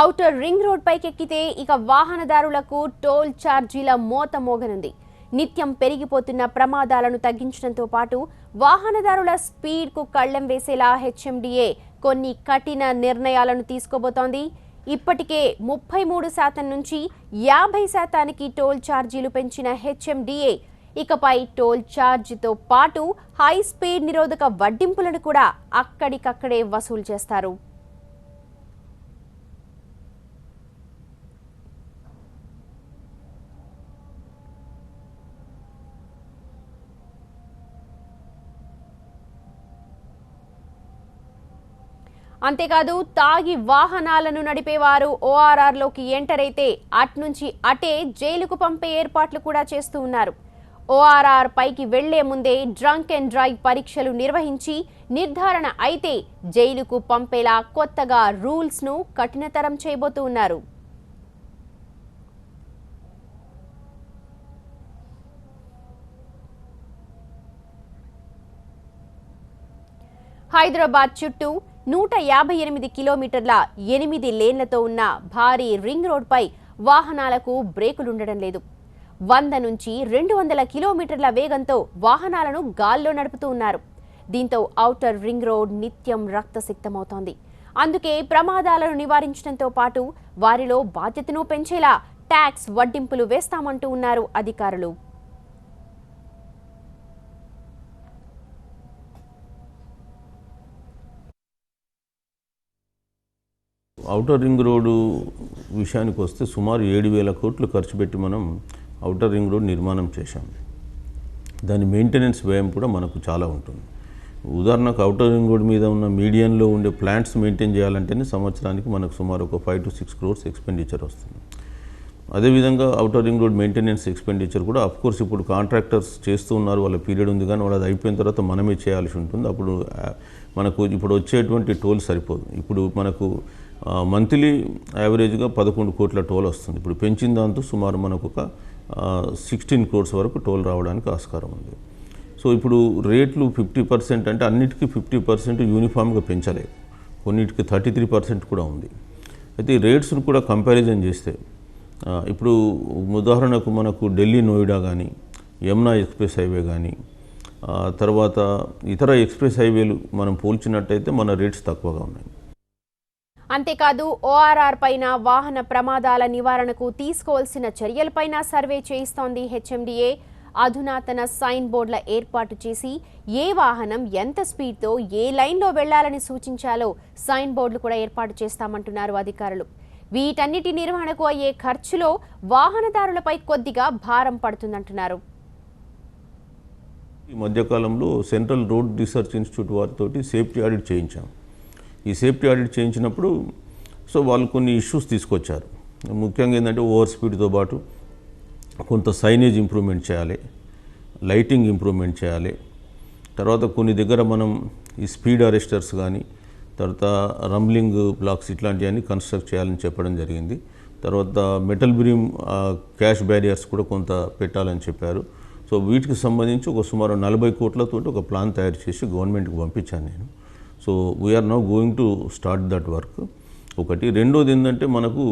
Outer ring road పైకెక్కితే ఇక వాహనదారులకు toll ఛార్జీల మోత మోగనుంది. నిత్యం పెరిగిపోతున్న ప్రమాదాలను తగ్గించడంతో పాటు వాహనదారుల స్పీడ్కు కళ్లెం వేసేలా హెచ్ఎండిఏ కొన్ని కఠిన నిర్ణయాలను తీసుకోబోతోంది. ఇప్పటికే 33% నుంచి 50% టోల్ ఛార్జీలు పెంచిన హెచ్ఎండిఏ ఇకపై టోల్ ఛార్జీతో పాటు హై స్పీడ్ నిరోధక వడ్డింపులను కూడా అక్కడికక్కడే వసూలు చేస్తారు. అంతేకాదు తాగి వాహనాలను నడిపేవారు ఓఆర్ఆర్లోకి ఎంటర్ అయితే అట్నుంచి అటే జైలుకు పంపే ఏర్పాట్లు కూడా చేస్తూ ఉన్నారు. ఓఆర్ఆర్ పైకి వెళ్లే ముందే డ్రంక్ అండ్ డ్రైవ్ పరీక్షలు నిర్వహించి నిర్ధారణ అయితే జైలుకు పంపేలా కొత్తగా రూల్స్ను కఠినతరం చేయబోతూ ఉన్నారు. హైదరాబాద్ చుట్టూ 158 కిలోమీటర్ల 8 లేన్లతో ఉన్న భారీ రింగ్ రోడ్పై వాహనాలకు బ్రేకులుండడం లేదు. 100 నుంచి 200 కిలోమీటర్ల వేగంతో వాహనాలను గాల్లో నడుపుతూ ఉన్నారు. దీంతో ఔటర్ రింగ్ రోడ్ నిత్యం రక్తసిక్తమవుతోంది. అందుకే ప్రమాదాలను నివారించడంతో పాటు వారిలో బాధ్యతను పెంచేలా ట్యాక్స్ వడ్డింపులు వేస్తామంటూ ఉన్నారు అధికారులు. ఔటర్ రింగ్ రోడ్డు విషయానికి వస్తే సుమారు 7,000 కోట్లు ఖర్చు పెట్టి మనం ఔటర్ రింగ్ రోడ్ నిర్మాణం చేశాం. దాని మెయింటెనెన్స్ వ్యయం కూడా మనకు చాలా ఉంటుంది. ఉదాహరణకు ఔటర్ రింగ్ రోడ్ మీద ఉన్న మీడియన్లో ఉండే ప్లాంట్స్ మెయింటైన్ చేయాలంటేనే సంవత్సరానికి మనకు సుమారు ఒక 5 to 6 crores ఎక్స్పెండిచర్ వస్తుంది. అదేవిధంగా outer ring road maintenance expenditure కూడా అఫ్కోర్స్ ఇప్పుడు కాంట్రాక్టర్స్ చేస్తూ ఉన్నారు, వాళ్ళ పీరియడ్ ఉంది, కానీ వాళ్ళు అది అయిపోయిన తర్వాత మనమే చేయాల్సి ఉంటుంది. అప్పుడు మనకు ఇప్పుడు వచ్చేటువంటి టోల్ సరిపోదు. ఇప్పుడు మనకు మంత్లీ యావరేజ్గా 11 కోట్ల టోల్ వస్తుంది. ఇప్పుడు పెంచిన దాంతో సుమారు మనకు ఒక 16 crores వరకు టోల్ రావడానికి ఆస్కారం ఉంది. సో ఇప్పుడు రేట్లు 50% అంటే అన్నిటికీ 50% యూనిఫామ్గా పెంచలేదు, కొన్నిటికి 33% కూడా ఉంది. అయితే ఈ రేట్స్ను కూడా కంపారిజన్ చేస్తే ఇప్పుడు ఉదాహరణకు మనకు ఢిల్లీ నోయిడా కానీ, యమునా ఎక్స్ప్రెస్ హైవే కానీ, తర్వాత ఇతర ఎక్స్ప్రెస్ హైవేలు మనం పోల్చినట్టయితే మన రేట్స్ తక్కువగా ఉన్నాయి. అంతేకాదు ఓఆర్ఆర్ పైన వాహన ప్రమాదాల నివారణకు తీసుకోవాల్సిన చర్యలపైన సర్వే చేయిస్తోంది హెచ్ఎండిఏ. అధునాతన సైన్ బోర్డుల ఏర్పాటు చేసి ఏ వాహనం ఎంత స్పీడ్తో ఏ లైన్లో వెళ్లాలని సూచించాలో సైన్ బోర్డులు కూడా ఏర్పాటు చేస్తామంటున్నారు అధికారులు. వీటన్నిటి నిర్వహణకు అయ్యే ఖర్చులో వాహనదారులపై కొద్దిగా భారం పడుతుందంటున్నారు. ఈ మధ్యకాలంలో సెంట్రల్ రోడ్ రీసెర్చ్ ఇన్స్టిట్యూట్ వారితోటి సేఫ్టీ ఆడిట్ చేయించాం. ఈ సేఫ్టీ ఆడిట్ చేయించినప్పుడు వాళ్ళు కొన్ని ఇష్యూస్ తీసుకొచ్చారు. ముఖ్యంగా ఏంటంటే ఓవర్ స్పీడ్తో పాటు కొంత సైనేజ్ ఇంప్రూవ్మెంట్ చేయాలి, లైటింగ్ ఇంప్రూవ్మెంట్ చేయాలి, తర్వాత కొన్ని దగ్గర మనం ఈ స్పీడ్ అరెస్టర్స్ కానీ, తర్వాత రంబ్లింగ్ బ్లాక్స్ ఇట్లాంటివన్నీ కన్స్ట్రక్ట్ చేయాలని చెప్పడం జరిగింది. తర్వాత మెటల్ బ్రీమ్ క్యాష్ బ్యారియర్స్ కూడా కొంత పెట్టాలని చెప్పారు. సో వీటికి సంబంధించి ఒక సుమారు 40 కోట్లతోటి ఒక ప్లాన్ తయారు చేసి గవర్నమెంట్కి పంపించాను నేను. So we are now going to start that work. ఒకటి. రెండోది ఏంటంటే మనకు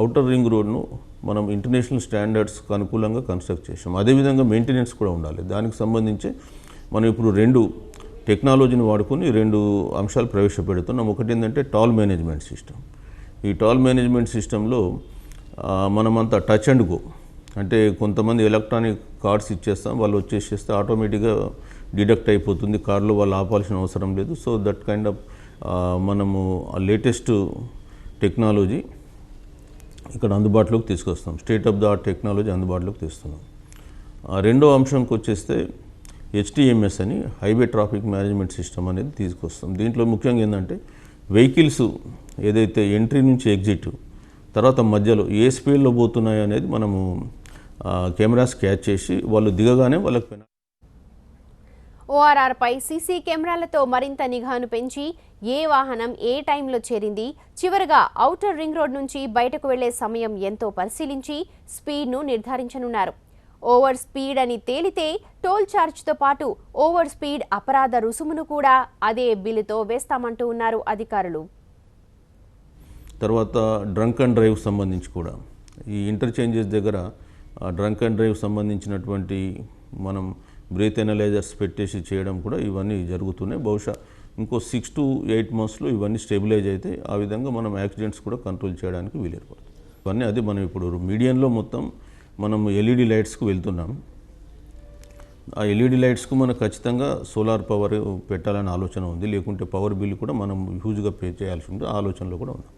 ఔటర్ రింగ్ రోడ్ను మనం ఇంటర్నేషనల్ స్టాండర్డ్స్కి అనుకూలంగా కన్స్ట్రక్ట్ చేసాం. అదేవిధంగా మెయింటెనెన్స్ కూడా ఉండాలి. దానికి సంబంధించి మనం ఇప్పుడు 2 టెక్నాలజీని వాడుకొని 2 అంశాలు ప్రవేశపెడుతున్నాం. ఒకటి ఏంటంటే టాల్ మేనేజ్మెంట్ సిస్టమ్. ఈ టాల్ మేనేజ్మెంట్ సిస్టంలో మనమంతా టచ్ అండ్ గో, అంటే కొంతమంది ఎలక్ట్రానిక్ కార్డ్స్ ఇచ్చేస్తాం, వాళ్ళు వచ్చేసేస్తే ఆటోమేటిక్గా డిడక్ట్ అయిపోతుంది, కార్లో వాళ్ళు ఆపాల్సిన అవసరం లేదు. సో దట్ కైండ్ ఆఫ్ మనము లేటెస్ట్ టెక్నాలజీ ఇక్కడ అందుబాటులోకి తీసుకొస్తాం. State of the art technology అందుబాటులోకి తెస్తున్నాం. రెండో అంశంకి వచ్చేస్తే HTMS అని హైవే ట్రాఫిక్ మేనేజ్మెంట్ సిస్టమ్ అనేది తీసుకొస్తాం. దీంట్లో ముఖ్యంగా ఏంటంటే వెహికల్స్ ఏదైతే ఎంట్రీ నుంచి ఎగ్జిట్, తర్వాత మధ్యలో ఏ స్పీడ్లో పోతున్నాయో అనేది మనము కెమెరాస్ క్యాచ్ చేసి వాళ్ళు దిగగానే వాళ్ళకి ఓఆర్ఆర్ పై సీసీ కెమెరాలతో మరింత నిఘాను పెంచి ఏ వాహనం ఏ టైంలో చేరింది, చివరగా ఔటర్ రింగ్ రోడ్ నుంచి బయటకు వెళ్లే సమయం ఎంతో పరిశీలించి స్పీడ్ను నిర్ధారించనున్నారు. ఓవర్ స్పీడ్ అని తేలితే టోల్ ఛార్జ్తో పాటు ఓవర్ స్పీడ్ అపరాధ రుసుమును కూడా అదే బిల్లుతో వేస్తామంటూ ఉన్నారు అధికారులు. తర్వాత డ్రంక్ అండ్ డ్రైవ్ సంబంధించి కూడా ఈ ఇంటర్చేంజెస్ దగ్గర డ్రంక్ అండ్ డ్రైవ్ సంబంధించినటువంటి మనం బ్రీత్ ఎనలైజర్స్ పెట్టేసి చేయడం కూడా ఇవన్నీ జరుగుతున్నాయి. బహుశా ఇంకో 6 to 8 monthsలో ఇవన్నీ స్టెబిలైజ్ అయితే ఆ విధంగా మనం యాక్సిడెంట్స్ కూడా కంట్రోల్ చేయడానికి వీలేర్పడుతుంది. ఇవన్నీ అది మనం ఇప్పుడు మీడియంలో మొత్తం మనం ఎల్ఈడి లైట్స్కు వెళ్తున్నాం. ఆ ఎల్ఈడి లైట్స్కు మనకు ఖచ్చితంగా సోలార్ పవర్ పెట్టాలనే ఆలోచన ఉంది. లేకుంటే పవర్ బిల్ కూడా మనం హ్యూజ్గా పే చేయాల్సి ఉంటుంది. ఆలోచనలో కూడా ఉన్నాం.